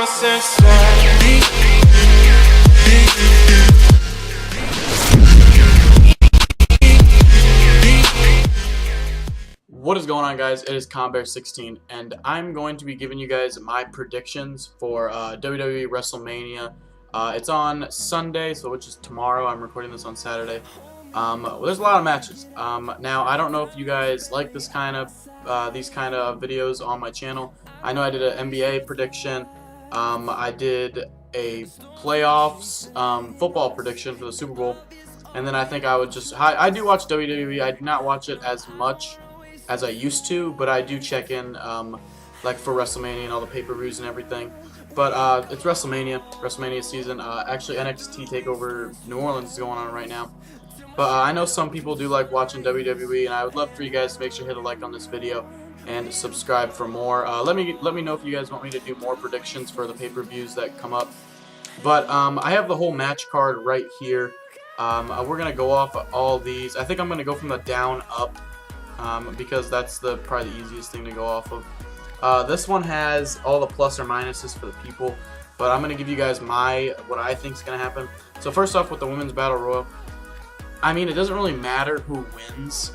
What is going on, guys? It is Combear16, and I'm going to be giving you guys my predictions for WWE Wrestlemania. It's on Sunday, so which is tomorrow. I'm recording this on Saturday. Well, there's a lot of matches. Now, I don't know if you guys like this kind of these kind of videos on my channel. I know I did an NBA prediction. I did a playoffs football prediction for the Super Bowl, and then I think I would just I do watch WWE. I do not watch it as much as I used to, but I do check in like for WrestleMania and all the pay-per-views and everything. But it's WrestleMania season. Actually, NXT TakeOver New Orleans is going on right now. But I know some people do like watching WWE, and I would love for you guys to make sure to hit a like on this video and subscribe for more. Let me know if you guys want me to do more predictions for the pay-per-views that come up. But I have the whole match card right here. We're gonna go off of all these. I think I'm gonna go from the down up. Because that's probably the easiest thing to go off of. This one has all the plus or minuses for the people, but I'm gonna give you guys what I think is gonna happen. So first off, with the Women's Battle Royal, I mean, it doesn't really matter who wins,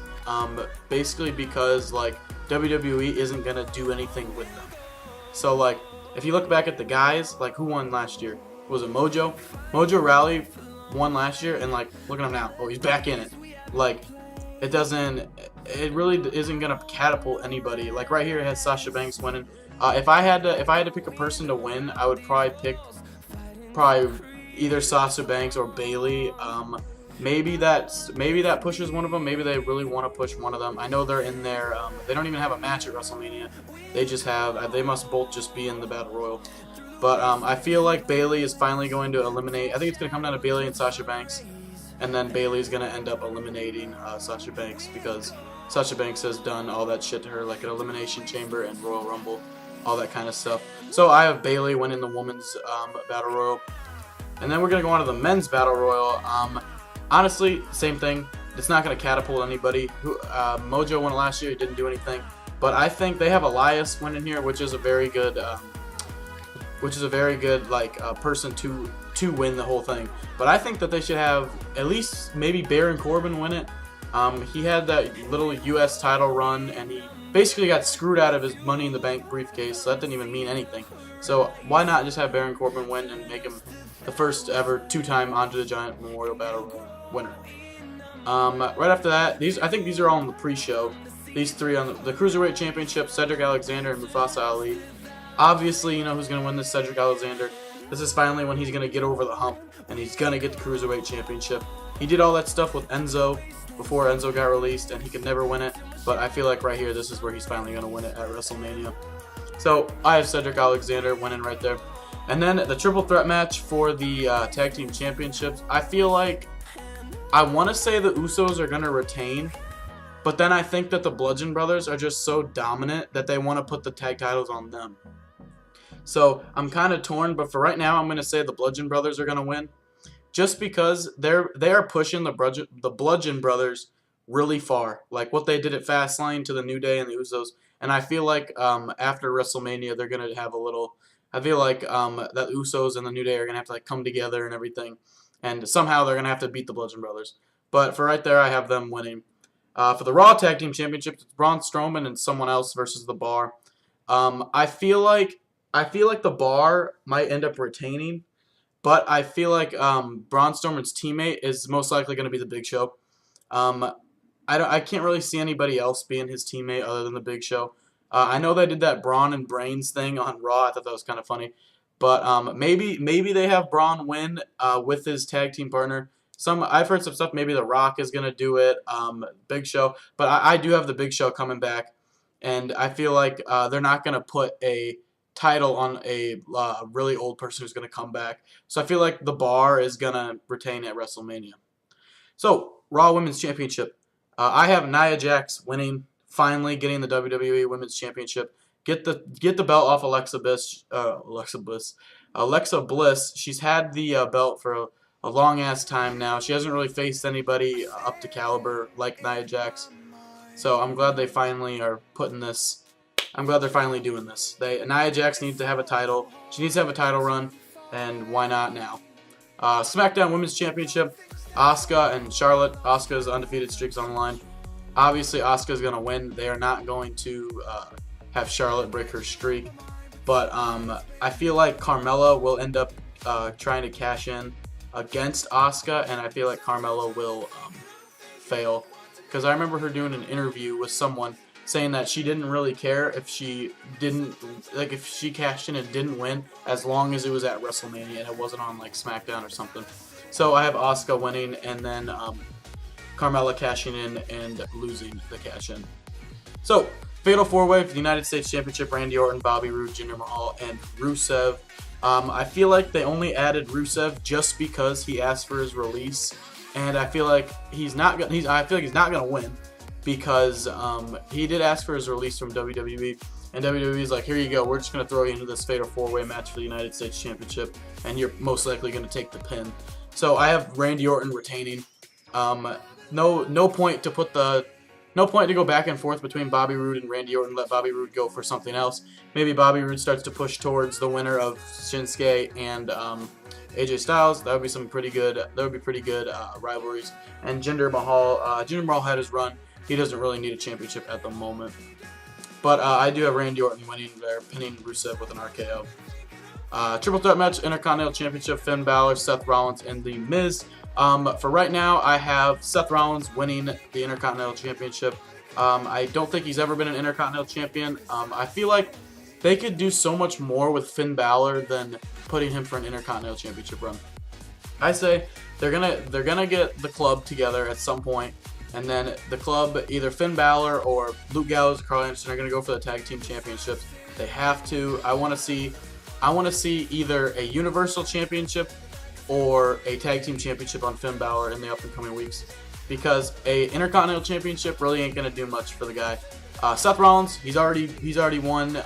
basically because like WWE isn't gonna do anything with them. So like, if you look back at the guys, like who won last year? Was it Mojo? Mojo Rawley won last year, and like, look at him now. Oh, he's back in it. Like, it really isn't gonna catapult anybody. Like right here, it has Sasha Banks winning. If I had to pick a person to win, I would probably pick either Sasha Banks or Bayley. Maybe that pushes one of them. Maybe they really want to push one of them. I know they're in there. They don't even have a match at WrestleMania. They just have. They must both just be in the Battle Royal. But I feel like Bayley is finally going to eliminate. I think it's gonna come down to Bayley and Sasha Banks. And then Bayley's going to end up eliminating Sasha Banks because Sasha Banks has done all that shit to her, like an Elimination Chamber and Royal Rumble, all that kind of stuff. So I have Bayley winning the Women's Battle Royal. And then we're going to go on to the Men's Battle Royal. Honestly, same thing. It's not going to catapult anybody. Mojo won it last year. He didn't do anything. But I think they have Elias winning here, which is a very good like person to win the whole thing. But I think that they should have at least maybe Baron Corbin win it. He had that little U.S. title run, and he basically got screwed out of his Money in the Bank briefcase, so that didn't even mean anything. So why not just have Baron Corbin win and make him the first ever two-time Andre the Giant Memorial Battle winner? Right after that, I think these are all in the pre-show. These three on the Cruiserweight Championship: Cedric Alexander and Mustafa Ali. Obviously, you know who's going to win this, Cedric Alexander. This is finally when he's going to get over the hump, and he's going to get the Cruiserweight Championship. He did all that stuff with Enzo before Enzo got released, and he could never win it. But I feel like right here, this is where he's finally going to win it at WrestleMania. So I have Cedric Alexander winning right there. And then the triple threat match for the Tag Team Championships. I feel like I want to say the Usos are going to retain, but then I think that the Bludgeon Brothers are just so dominant that they want to put the tag titles on them. So I'm kind of torn, but for right now, I'm going to say the Bludgeon Brothers are going to win, just because they are pushing the Bludgeon Brothers really far, like what they did at Fastlane to the New Day and the Usos. And I feel like after WrestleMania, they're going to have a little. I feel like that Usos and the New Day are going to have to like come together and everything, and somehow they're going to have to beat the Bludgeon Brothers. But for right there, I have them winning. For the Raw Tag Team Championships, it's Braun Strowman and someone else versus the Bar. I feel like the Bar might end up retaining, but I feel like Braun Strowman's teammate is most likely going to be the Big Show. I can't really see anybody else being his teammate other than the Big Show. I know they did that Braun and Brains thing on Raw. I thought that was kind of funny, but maybe they have Braun win with his tag team partner. I've heard some stuff. Maybe The Rock is going to do it. Big Show, but I do have the Big Show coming back, and I feel like they're not going to put a title on a really old person who's going to come back. So I feel like the Bar is going to retain at WrestleMania. So Raw Women's Championship. I have Nia Jax winning, finally getting the WWE Women's Championship. Get the belt off Alexa Bliss. She's had the belt for a long ass time now. She hasn't really faced anybody up to caliber like Nia Jax. So I'm glad they finally are putting this I'm glad they're finally doing this. Nia Jax needs to have a title. She needs to have a title run, and why not now? SmackDown Women's Championship, Asuka and Charlotte. Asuka's undefeated streak's on the line. Obviously, Asuka's going to win. They are not going to have Charlotte break her streak. But I feel like Carmella will end up trying to cash in against Asuka, and I feel like Carmella will fail. Because I remember her doing an interview with someone saying that she didn't really care if she cashed in and didn't win, as long as it was at WrestleMania and it wasn't on like SmackDown or something. So I have Asuka winning, and then Carmella cashing in and losing the cash in. So Fatal 4-Way for the United States Championship: Randy Orton, Bobby Roode, Jinder Mahal, and Rusev. I feel like they only added Rusev just because he asked for his release, and I feel like he's not gonna win because he did ask for his release from WWE, and WWE's like, here you go, we're just gonna throw you into this Fatal 4-Way match for the United States Championship, and you're most likely gonna take the pin. So I have Randy Orton retaining. No point to go back and forth between Bobby Roode and Randy Orton. Let Bobby Roode go for something else. Maybe Bobby Roode starts to push towards the winner of Shinsuke and AJ Styles. That would be some pretty good. That would be pretty good rivalries. And Jinder Mahal had his run. He doesn't really need a championship at the moment. But I do have Randy Orton winning there, pinning Rusev with an RKO. Triple threat match: Intercontinental Championship, Finn Balor, Seth Rollins, and The Miz. For right now, I have Seth Rollins winning the Intercontinental Championship. I don't think he's ever been an Intercontinental Champion. I feel like they could do so much more with Finn Balor than putting him for an Intercontinental Championship run. I say they're gonna get the club together at some point, and then the club, either Finn Balor or Luke Gallows or Carl Anderson, are gonna go for the tag team championships. They have to. I want to see either a Universal Championship or a tag team championship on Finn Balor in the up and coming weeks, because a Intercontinental Championship really ain't gonna do much for the guy. Seth Rollins, he's already won.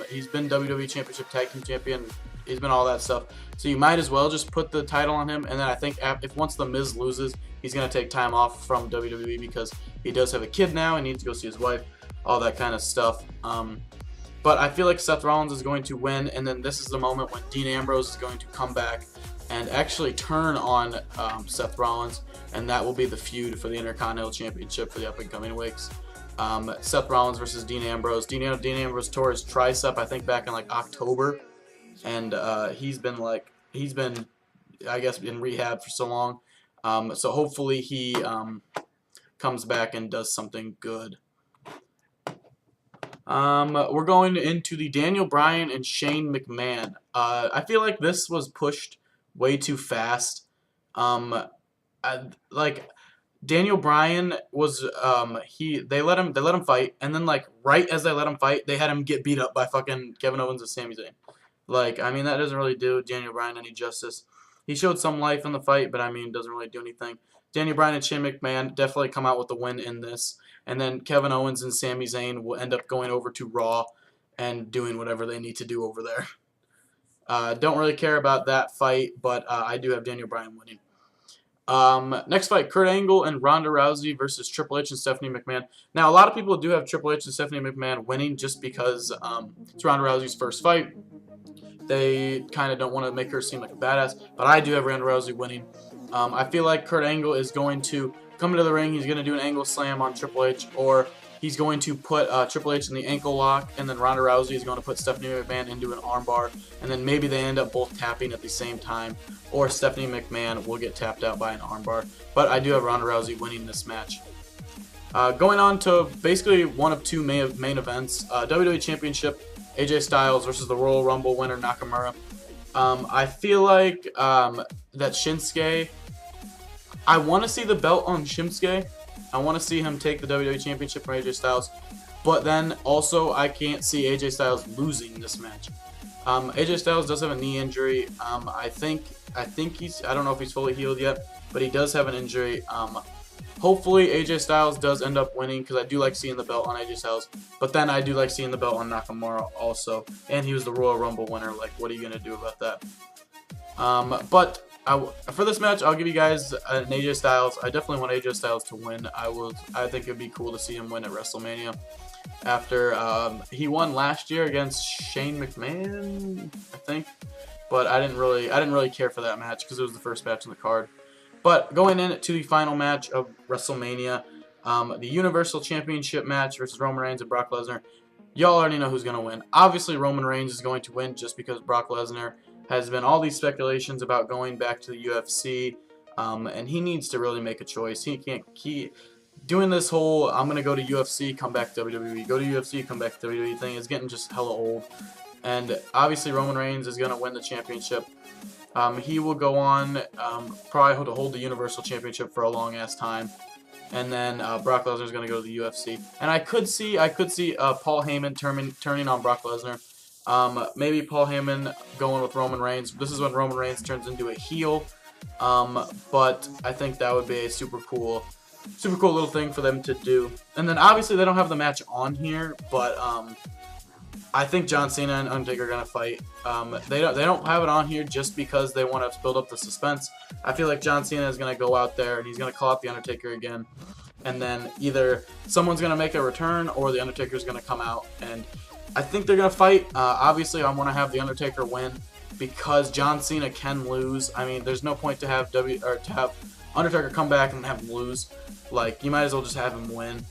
He's been WWE Championship Tag Team Champion. He's been all that stuff. So you might as well just put the title on him. And then I think if once The Miz loses, he's gonna take time off from WWE because he does have a kid now and needs to go see his wife, all that kind of stuff. But I feel like Seth Rollins is going to win, and then this is the moment when Dean Ambrose is going to come back and actually turn on Seth Rollins, and that will be the feud for the Intercontinental Championship for the up and coming weeks. Seth Rollins versus Dean Ambrose. Dean Ambrose tore his tricep, I think, back in like October, and he's been I guess in rehab for so long. So hopefully he comes back and does something good. We're going into the Daniel Bryan and Shane McMahon. I feel like this was pushed way too fast. Daniel Bryan was they let him fight, and then like right as they let him fight, they had him get beat up by fucking Kevin Owens and Sami Zayn. Like, I mean, that doesn't really do Daniel Bryan any justice. He showed some life in the fight, but I mean, doesn't really do anything. Daniel Bryan and Shane McMahon definitely come out with the win in this, and then Kevin Owens and Sami Zayn will end up going over to Raw and doing whatever they need to do over there. Don't really care about that fight, but I do have Daniel Bryan winning. Next fight, Kurt Angle and Ronda Rousey versus Triple H and Stephanie McMahon. Now, a lot of people do have Triple H and Stephanie McMahon winning just because it's Ronda Rousey's first fight. They kind of don't want to make her seem like a badass, but I do have Ronda Rousey winning. I feel like Kurt Angle is going to come into the ring. He's going to do an angle slam on Triple H, or he's going to put Triple H in the ankle lock, and then Ronda Rousey is going to put Stephanie McMahon into an armbar, and then maybe they end up both tapping at the same time, or Stephanie McMahon will get tapped out by an armbar. But I do have Ronda Rousey winning this match. Going on to basically one of two main events, WWE Championship, AJ Styles versus the Royal Rumble winner Nakamura. I feel like that Shinsuke, I want to see the belt on Shinsuke. I want to see him take the WWE Championship from AJ Styles, but then also I can't see AJ Styles losing this match. AJ Styles does have a knee injury. I think he's, I don't know if he's fully healed yet, but he does have an injury. Hopefully AJ Styles does end up winning, because I do like seeing the belt on AJ Styles, but then I do like seeing the belt on Nakamura also, and he was the Royal Rumble winner. Like, what are you gonna do about that? For this match, I'll give you guys an AJ Styles. I definitely want AJ Styles to win. I think it'd be cool to see him win at WrestleMania. after he won last year against Shane McMahon, I think. But I didn't really care for that match because it was the first match on the card. But going into the final match of WrestleMania, the Universal Championship match versus Roman Reigns and Brock Lesnar. Y'all already know who's going to win. Obviously, Roman Reigns is going to win just because Brock Lesnar has been all these speculations about going back to the UFC, and he needs to really make a choice. He can't keep doing this whole I'm going to go to UFC, come back to WWE, go to UFC, come back to WWE thing. Is getting just hella old. And obviously, Roman Reigns is going to win the championship. He will go on probably to hold the Universal Championship for a long-ass time. And then Brock Lesnar is going to go to the UFC, and I could see Paul Heyman turning on Brock Lesnar. Maybe Paul Heyman going with Roman Reigns. This is when Roman Reigns turns into a heel. But I think that would be a super cool little thing for them to do. And then obviously they don't have the match on here, but I think John Cena and Undertaker are gonna fight. They don't have it on here just because they want to build up the suspense. I feel like John Cena is gonna go out there and he's gonna call out the Undertaker again, and then either someone's gonna make a return or the Undertaker's gonna come out. And I think they're gonna fight. Obviously, I want to have the Undertaker win because John Cena can lose. I mean, there's no point to have Undertaker come back and have him lose. Like, you might as well just have him win.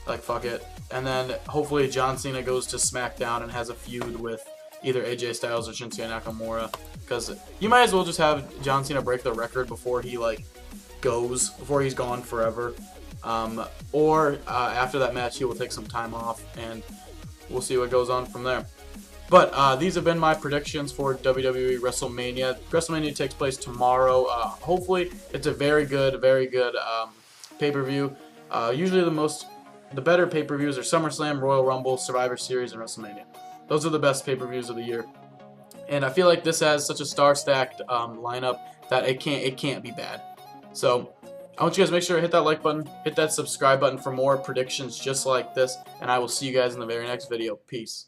Like, fuck it. And then hopefully John Cena goes to SmackDown and has a feud with either AJ Styles or Shinsuke Nakamura. Because you might as well just have John Cena break the record before he before he's gone forever. Or after that match, he will take some time off, and we'll see what goes on from there. But these have been my predictions for WWE WrestleMania. WrestleMania takes place tomorrow. Hopefully, it's a very good pay-per-view. Usually the better pay-per-views are SummerSlam, Royal Rumble, Survivor Series, and WrestleMania. Those are the best pay-per-views of the year. And I feel like this has such a star-stacked lineup that it can't be bad. So I want you guys to make sure to hit that like button, hit that subscribe button for more predictions just like this, and I will see you guys in the very next video. Peace.